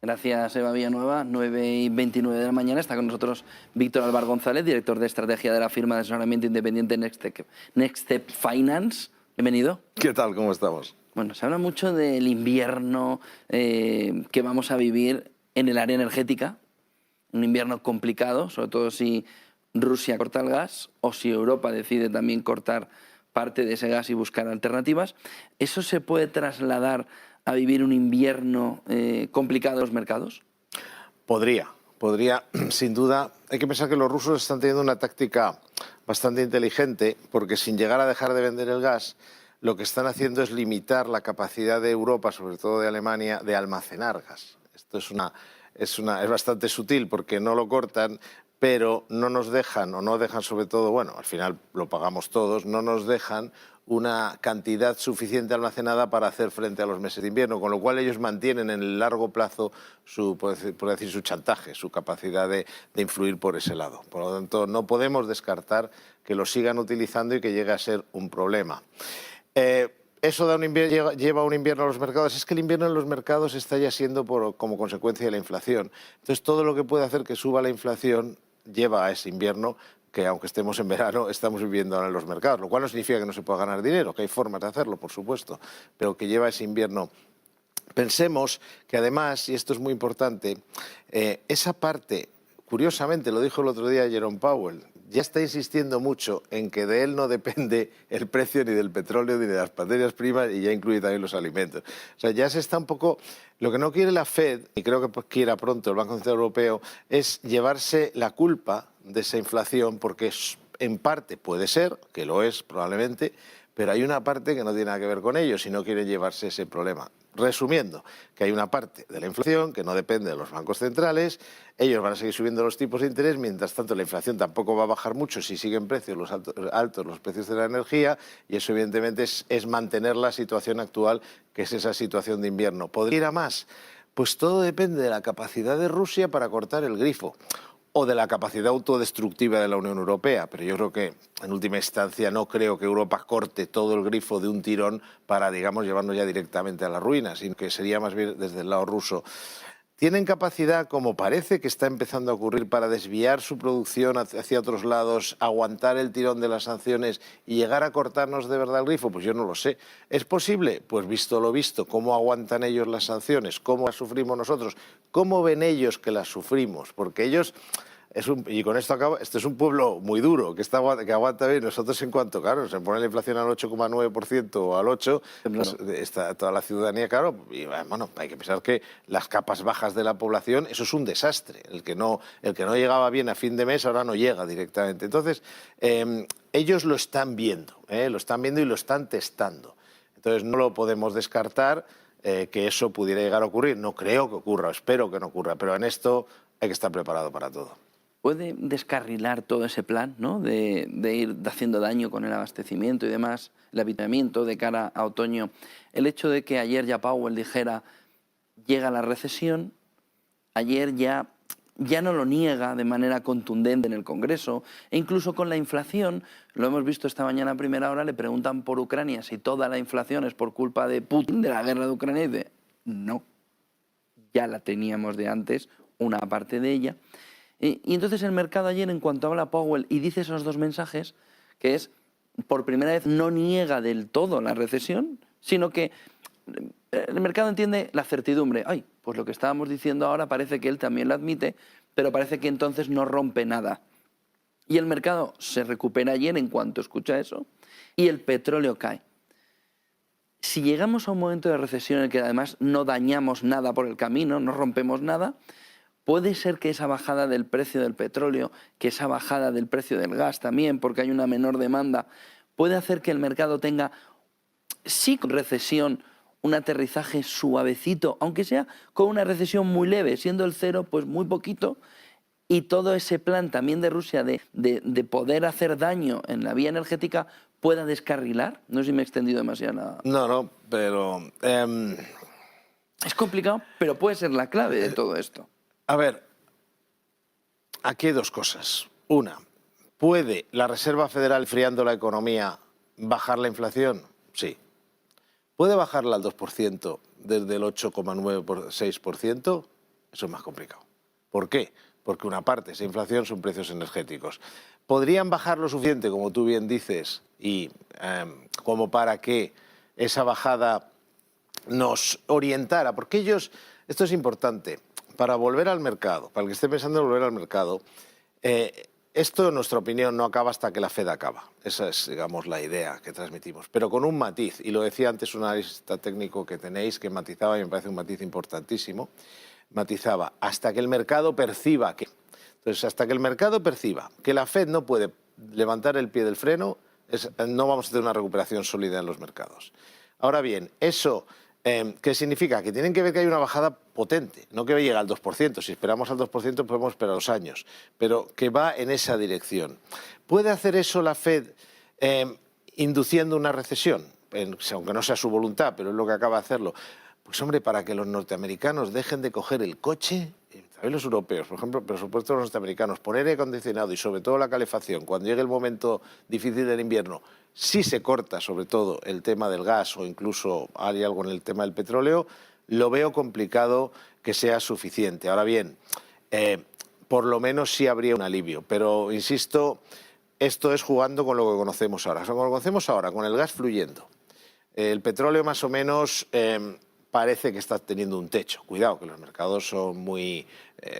Gracias, Eva Villanueva. 9:29 de la mañana está con nosotros Víctor Álvar González, director de estrategia de la firma de asesoramiento independiente Next Step Finance. Bienvenido. ¿Qué tal? ¿Cómo estamos? Bueno, se habla mucho del invierno que vamos a vivir en el área energética. Un invierno complicado, sobre todo si Rusia corta el gas o si Europa decide también cortar parte de ese gas y buscar alternativas. ¿Eso se puede trasladar a vivir un invierno complicado en los mercados? Podría, sin duda. Hay que pensar que los rusos están teniendo una táctica bastante inteligente, porque sin llegar a dejar de vender el gas, lo que están haciendo es limitar la capacidad de Europa, sobre todo de Alemania, de almacenar gas. Esto es bastante sutil, porque no lo cortan, pero no nos dejan, o no dejan sobre todo, bueno, al final lo pagamos todos, no nos dejan una cantidad suficiente almacenada para hacer frente a los meses de invierno, con lo cual ellos mantienen en el largo plazo su chantaje, su capacidad de influir por ese lado. Por lo tanto, no podemos descartar que lo sigan utilizando y que llegue a ser un problema. Eso lleva a un invierno a los mercados. Es que el invierno en los mercados está ya siendo como consecuencia de la inflación. Entonces, todo lo que puede hacer que suba la inflación lleva a ese invierno que, aunque estemos en verano, estamos viviendo ahora en los mercados, lo cual no significa que no se pueda ganar dinero, que hay formas de hacerlo, por supuesto, pero que lleva ese invierno. Pensemos que además, y esto es muy importante, esa parte, curiosamente, lo dijo el otro día Jerome Powell, ya está insistiendo mucho en que de él no depende el precio ni del petróleo ni de las materias primas, y ya incluye también los alimentos. O sea, ya se está un poco... Lo que no quiere la Fed, y creo que quiera pronto el Banco Central Europeo, es llevarse la culpa de esa inflación, porque en parte puede ser, que lo es probablemente, pero hay una parte que no tiene nada que ver con ello si no quieren llevarse ese problema. Resumiendo, que hay una parte de la inflación que no depende de los bancos centrales, ellos van a seguir subiendo los tipos de interés, mientras tanto la inflación tampoco va a bajar mucho si siguen precios altos los precios de la energía, y eso evidentemente es mantener la situación actual, que es esa situación de invierno. ¿Podría ir a más? Pues todo depende de la capacidad de Rusia para cortar el grifo, o de la capacidad autodestructiva de la Unión Europea, pero yo creo que, en última instancia, no creo que Europa corte todo el grifo de un tirón para, digamos, llevarnos ya directamente a la ruina, sino que sería más bien desde el lado ruso. ¿Tienen capacidad, como parece que está empezando a ocurrir, para desviar su producción hacia otros lados, aguantar el tirón de las sanciones y llegar a cortarnos de verdad el grifo? Pues yo no lo sé. ¿Es posible? Pues visto lo visto, ¿cómo aguantan ellos las sanciones? ¿Cómo las sufrimos nosotros? ¿Cómo ven ellos que las sufrimos? Porque ellos... y con esto acabo, este es un pueblo muy duro, que aguanta bien. Nosotros, en cuanto, claro, se pone la inflación al 8,9% o al 8%, pues está toda la ciudadanía, claro, y bueno, hay que pensar que las capas bajas de la población, eso es un desastre. El que no llegaba bien a fin de mes, ahora no llega directamente. Entonces, ellos lo están viendo y lo están testando. Entonces, no lo podemos descartar que eso pudiera llegar a ocurrir. No creo que ocurra, espero que no ocurra, pero en esto hay que estar preparado para todo. ¿Puede descarrilar todo ese plan, ¿no?, de ir haciendo daño con el abastecimiento y demás, el habituamiento de cara a otoño? El hecho de que ayer ya Powell dijera llega la recesión, ayer ya no lo niega de manera contundente en el Congreso, e incluso con la inflación, lo hemos visto esta mañana a primera hora, le preguntan por Ucrania si toda la inflación es por culpa de Putin, de la guerra de Ucrania, y dice no, ya la teníamos de antes, una parte de ella. Y entonces el mercado ayer, en cuanto habla Powell y dice esos dos mensajes, que es, por primera vez no niega del todo la recesión, sino que el mercado entiende la certidumbre. Ay, pues lo que estábamos diciendo ahora parece que él también lo admite, pero parece que entonces no rompe nada. Y el mercado se recupera ayer en cuanto escucha eso, y el petróleo cae. Si llegamos a un momento de recesión en el que además no dañamos nada por el camino, no rompemos nada, puede ser que esa bajada del precio del petróleo, que esa bajada del precio del gas también, porque hay una menor demanda, puede hacer que el mercado tenga, sí, con recesión, un aterrizaje suavecito, aunque sea con una recesión muy leve, siendo el cero pues muy poquito, y todo ese plan también de Rusia de poder hacer daño en la vía energética pueda descarrilar. No sé si me he extendido demasiado. No, pero... Es complicado, pero puede ser la clave de todo esto. A ver, aquí hay dos cosas. Una, ¿puede la Reserva Federal, friando la economía, bajar la inflación? Sí. ¿Puede bajarla al 2% desde el 8,96%? Eso es más complicado. ¿Por qué? Porque una parte de esa inflación son precios energéticos. ¿Podrían bajar lo suficiente, como tú bien dices, y como para que esa bajada nos orientara? Porque ellos, esto es importante, para volver al mercado, para el que esté pensando en volver al mercado, esto, en nuestra opinión, no acaba hasta que la Fed acaba. Esa es, digamos, la idea que transmitimos. Pero con un matiz, y lo decía antes un analista técnico que tenéis, que matizaba, y me parece un matiz importantísimo, matizaba, hasta que el mercado perciba que... Entonces, hasta que el mercado perciba que la Fed no puede levantar el pie del freno, no vamos a tener una recuperación sólida en los mercados. Ahora bien, eso... ¿qué significa? Que tienen que ver que hay una bajada potente, no que llegue al 2%. Si esperamos al 2% podemos esperar 2 años, pero que va en esa dirección. ¿Puede hacer eso la Fed induciendo una recesión? Aunque no sea su voluntad, pero es lo que acaba de hacerlo. Pues hombre, para que los norteamericanos dejen de coger el coche, también los europeos, por ejemplo, pero sobre todo los norteamericanos, poner aire acondicionado y sobre todo la calefacción, cuando llegue el momento difícil del invierno, si se corta sobre todo el tema del gas o incluso hay algo en el tema del petróleo, lo veo complicado que sea suficiente. Ahora bien, por lo menos sí habría un alivio, pero insisto, esto es jugando con lo que conocemos ahora. O sea, con lo que conocemos ahora, con el gas fluyendo, el petróleo más o menos... parece que está teniendo un techo. Cuidado, que los mercados son muy...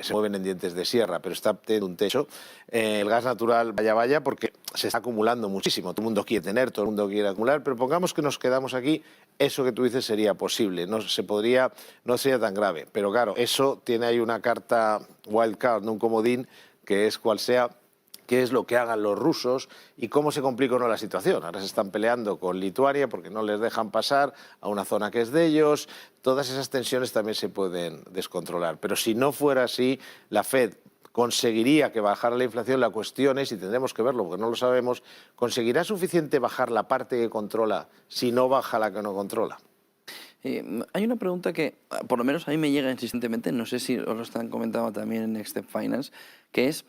se mueven en dientes de sierra, pero está teniendo un techo. El gas natural, vaya, porque se está acumulando muchísimo. Todo el mundo quiere tener, todo el mundo quiere acumular, pero pongamos que nos quedamos aquí, eso que tú dices sería posible. No sería tan grave. Pero claro, eso tiene ahí una carta wild card, no un comodín, que es cual sea... qué es lo que hagan los rusos y cómo se complica o no la situación. Ahora se están peleando con Lituania porque no les dejan pasar a una zona que es de ellos. Todas esas tensiones también se pueden descontrolar. Pero si no fuera así, la Fed conseguiría que bajara la inflación. La cuestión es, y tendremos que verlo porque no lo sabemos, ¿conseguirá suficiente bajar la parte que controla si no baja la que no controla? Hay una pregunta que, por lo menos a mí me llega insistentemente, no sé si os lo están comentando también en Next Step Finance, que es...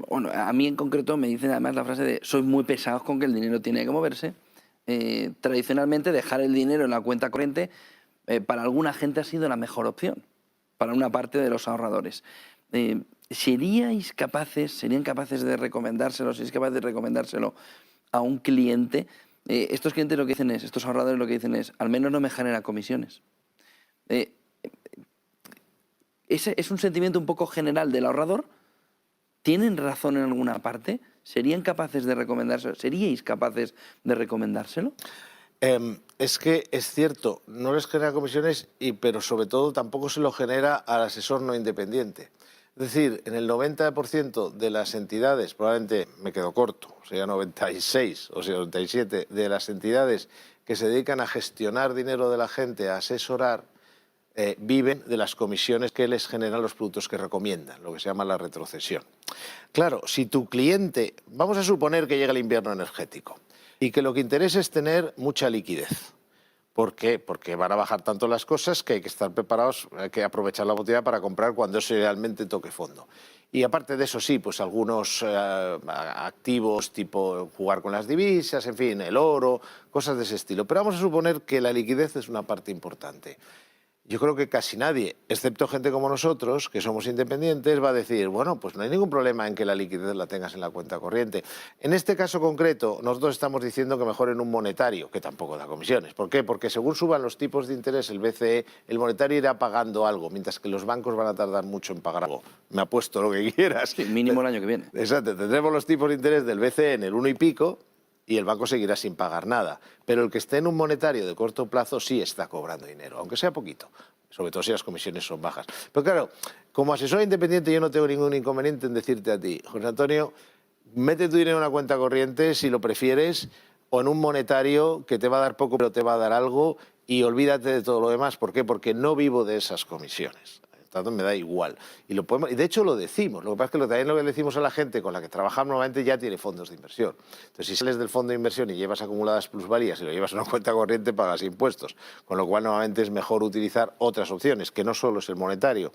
bueno, a mí en concreto me dicen además la frase de sois muy pesados con que el dinero tiene que moverse. Tradicionalmente dejar el dinero en la cuenta corriente para alguna gente ha sido la mejor opción, para una parte de los ahorradores. ¿Serían capaces de recomendárselo, seréis capaces de recomendárselo a un cliente? Estos clientes lo que dicen es, estos ahorradores lo que dicen es, al menos no me genera comisiones. Ese es un sentimiento un poco general del ahorrador. ¿Tienen razón en alguna parte? ¿Serían capaces de recomendárselo? ¿Seríais capaces de recomendárselo? Es que es cierto, no les genera comisiones, pero sobre todo tampoco se lo genera al asesor no independiente. Es decir, en el 90% de las entidades, probablemente me quedo corto, o sea 96 o sea 97 de las entidades que se dedican a gestionar dinero de la gente, a asesorar, viven de las comisiones que les generan los productos que recomiendan, lo que se llama la retrocesión. Claro, si tu cliente, vamos a suponer que llega el invierno energético y que lo que interesa es tener mucha liquidez. ¿Por qué? Porque van a bajar tanto las cosas que hay que estar preparados, hay que aprovechar la oportunidad para comprar cuando eso realmente toque fondo. Y aparte de eso sí, pues algunos activos tipo jugar con las divisas, en fin, el oro, cosas de ese estilo. Pero vamos a suponer que la liquidez es una parte importante. Yo creo que casi nadie, excepto gente como nosotros, que somos independientes, va a decir, bueno, pues no hay ningún problema en que la liquidez la tengas en la cuenta corriente. En este caso concreto, nosotros estamos diciendo que mejor en un monetario, que tampoco da comisiones. ¿Por qué? Porque según suban los tipos de interés, el BCE, el monetario irá pagando algo, mientras que los bancos van a tardar mucho en pagar algo. Me apuesto lo que quieras. Sí, mínimo el año que viene. Exacto, tendremos los tipos de interés del BCE en el 1 y pico, y el banco seguirá sin pagar nada. Pero el que esté en un monetario de corto plazo sí está cobrando dinero, aunque sea poquito, sobre todo si las comisiones son bajas. Pero claro, como asesor independiente yo no tengo ningún inconveniente en decirte a ti, José Antonio, mete tu dinero en una cuenta corriente si lo prefieres, o en un monetario que te va a dar poco pero te va a dar algo, y olvídate de todo lo demás. ¿Por qué? Porque no vivo de esas comisiones. Tanto me da igual. Y de hecho lo decimos. Lo que pasa es que también lo que le decimos a la gente con la que trabajamos normalmente ya tiene fondos de inversión. Entonces, si sales del fondo de inversión y llevas acumuladas plusvalías y lo llevas a una cuenta corriente, pagas impuestos. Con lo cual, normalmente es mejor utilizar otras opciones, que no solo es el monetario.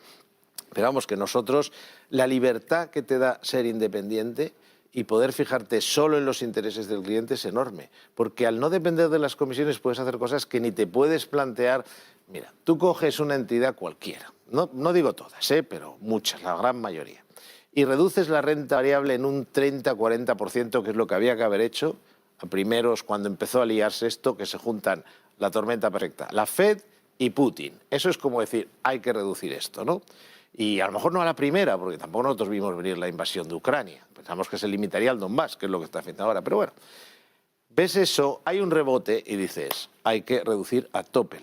Pero vamos, que nosotros, la libertad que te da ser independiente y poder fijarte solo en los intereses del cliente es enorme. Porque al no depender de las comisiones puedes hacer cosas que ni te puedes plantear. Mira, tú coges una entidad cualquiera, no digo todas, pero muchas, la gran mayoría, y reduces la renta variable en un 30-40%, que es lo que había que haber hecho a primeros, cuando empezó a liarse esto, que se juntan la tormenta perfecta, la Fed y Putin. Eso es como decir, hay que reducir esto, ¿no? Y a lo mejor no a la primera, porque tampoco nosotros vimos venir la invasión de Ucrania. Pensamos que se limitaría al Donbass, que es lo que está haciendo ahora. Pero bueno, ves eso, hay un rebote y dices, hay que reducir a tope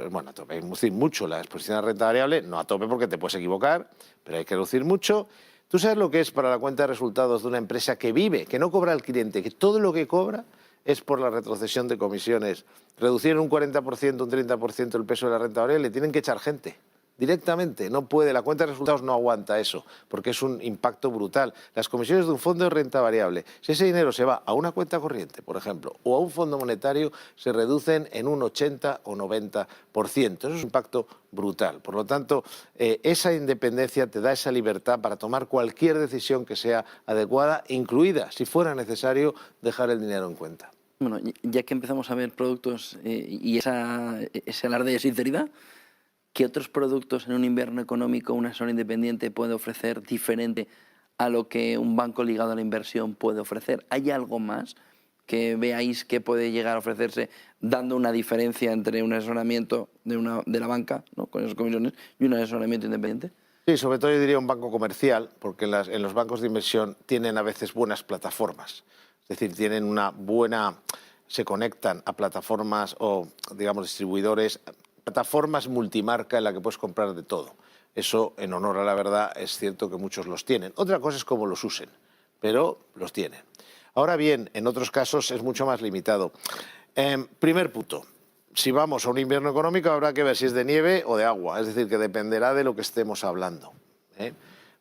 bueno, a tope, hay que reducir mucho la exposición a renta variable, no a tope porque te puedes equivocar, pero hay que reducir mucho. ¿Tú sabes lo que es para la cuenta de resultados de una empresa que vive, que no cobra al cliente, que todo lo que cobra es por la retrocesión de comisiones? Reducir en un 40%, un 30% el peso de la renta variable, le tienen que echar gente. Directamente, no puede, la cuenta de resultados no aguanta eso, porque es un impacto brutal. Las comisiones de un fondo de renta variable, si ese dinero se va a una cuenta corriente, por ejemplo, o a un fondo monetario, se reducen en un 80 o 90%. Eso es un impacto brutal. Por lo tanto, esa independencia te da esa libertad para tomar cualquier decisión que sea adecuada, incluida, si fuera necesario, dejar el dinero en cuenta. Bueno, ya que empezamos a ver productos y ese alarde de sinceridad, ¿qué otros productos en un invierno económico un asesor independiente puede ofrecer diferente a lo que un banco ligado a la inversión puede ofrecer? ¿Hay algo más que veáis que puede llegar a ofrecerse dando una diferencia entre un asesoramiento de la banca, ¿no?, con esas comisiones, y un asesoramiento independiente? Sí, sobre todo yo diría un banco comercial, porque en los bancos de inversión tienen a veces buenas plataformas. Es decir, tienen se conectan a plataformas o, digamos, distribuidores, plataformas multimarca en la que puedes comprar de todo. Eso, en honor a la verdad, es cierto que muchos los tienen. Otra cosa es cómo los usen, pero los tienen. Ahora bien, en otros casos es mucho más limitado. Primer punto, si vamos a un invierno económico habrá que ver si es de nieve o de agua, es decir, que dependerá de lo que estemos hablando.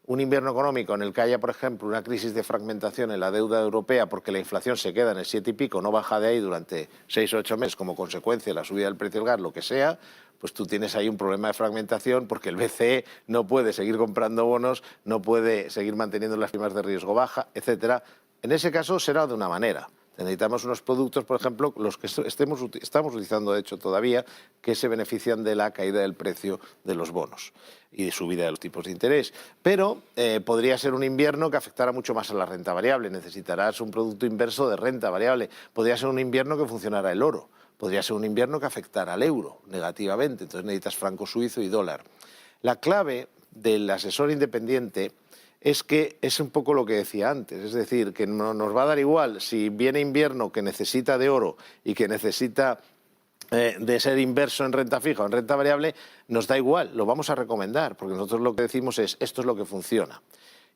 Un invierno económico en el que haya, por ejemplo, una crisis de fragmentación en la deuda europea porque la inflación se queda en el 7 y pico, no baja de ahí durante 6 o 8 meses como consecuencia de la subida del precio del gas, lo que sea, pues tú tienes ahí un problema de fragmentación porque el BCE no puede seguir comprando bonos, no puede seguir manteniendo las primas de riesgo baja, etcétera. En ese caso será de una manera. Necesitamos unos productos, por ejemplo, los que estamos utilizando de hecho todavía, que se benefician de la caída del precio de los bonos y de subida de los tipos de interés. Pero podría ser un invierno que afectara mucho más a la renta variable. Necesitarás un producto inverso de renta variable. Podría ser un invierno que funcionara el oro. Podría ser un invierno que afectara al euro negativamente. Entonces necesitas franco suizo y dólar. La clave del asesor independiente es que es un poco lo que decía antes, es decir, que no nos va a dar igual si viene invierno que necesita de oro y que necesita de ser inverso en renta fija o en renta variable, nos da igual, lo vamos a recomendar, porque nosotros lo que decimos es esto es lo que funciona.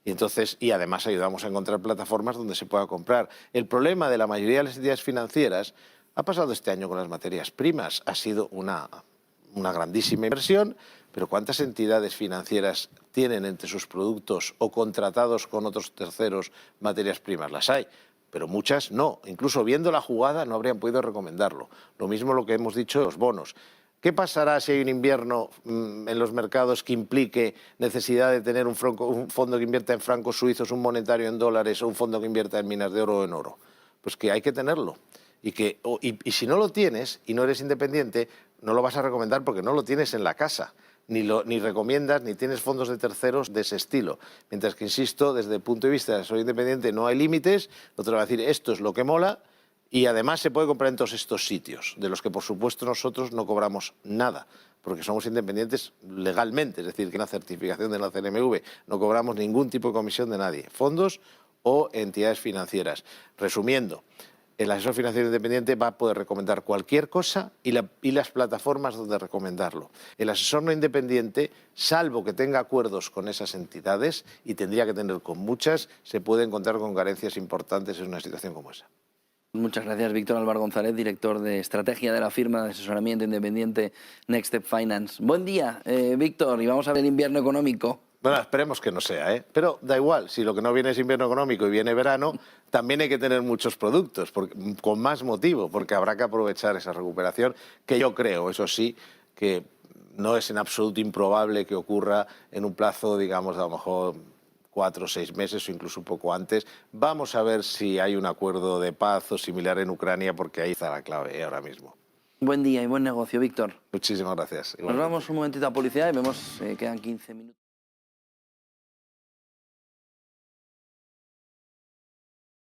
Y además ayudamos a encontrar plataformas donde se pueda comprar. El problema de la mayoría de las entidades financieras ha pasado este año con las materias primas, ha sido una grandísima inversión, pero ¿cuántas entidades financieras tienen entre sus productos o contratados con otros terceros materias primas? Las hay, pero muchas no. Incluso viendo la jugada no habrían podido recomendarlo. Lo mismo lo que hemos dicho de los bonos. ¿Qué pasará si hay un invierno en los mercados que implique necesidad de tener un fondo que invierta en francos suizos, un monetario en dólares o un fondo que invierta en minas de oro o en oro? Pues que hay que tenerlo. Y si no lo tienes y no eres independiente, no lo vas a recomendar porque no lo tienes en la casa. Ni recomiendas, ni tienes fondos de terceros de ese estilo. Mientras que, insisto, desde el punto de vista de asesor independiente no hay límites, otro va a decir esto es lo que mola y además se puede comprar en todos estos sitios, de los que por supuesto nosotros no cobramos nada, porque somos independientes legalmente, es decir, que en la certificación de la CNMV no cobramos ningún tipo de comisión de nadie, fondos o entidades financieras. Resumiendo, el asesor financiero independiente va a poder recomendar cualquier cosa y las plataformas donde recomendarlo. El asesor no independiente, salvo que tenga acuerdos con esas entidades, y tendría que tener con muchas, se puede encontrar con carencias importantes en una situación como esa. Muchas gracias, Víctor Álvaro González, director de estrategia de la firma de asesoramiento independiente Next Step Finance. Buen día, Víctor, y vamos a ver el invierno económico. Bueno, esperemos que no sea, pero da igual, si lo que no viene es invierno económico y viene verano, también hay que tener muchos productos, con más motivo, porque habrá que aprovechar esa recuperación, que yo creo, eso sí, que no es en absoluto improbable que ocurra en un plazo, digamos, a lo mejor 4 o 6 meses o incluso un poco antes. Vamos a ver si hay un acuerdo de paz o similar en Ucrania, porque ahí está la clave ahora mismo. Buen día y buen negocio, Víctor. Muchísimas gracias. Nos vamos un momentito a publicidad y vemos, quedan 15 minutos.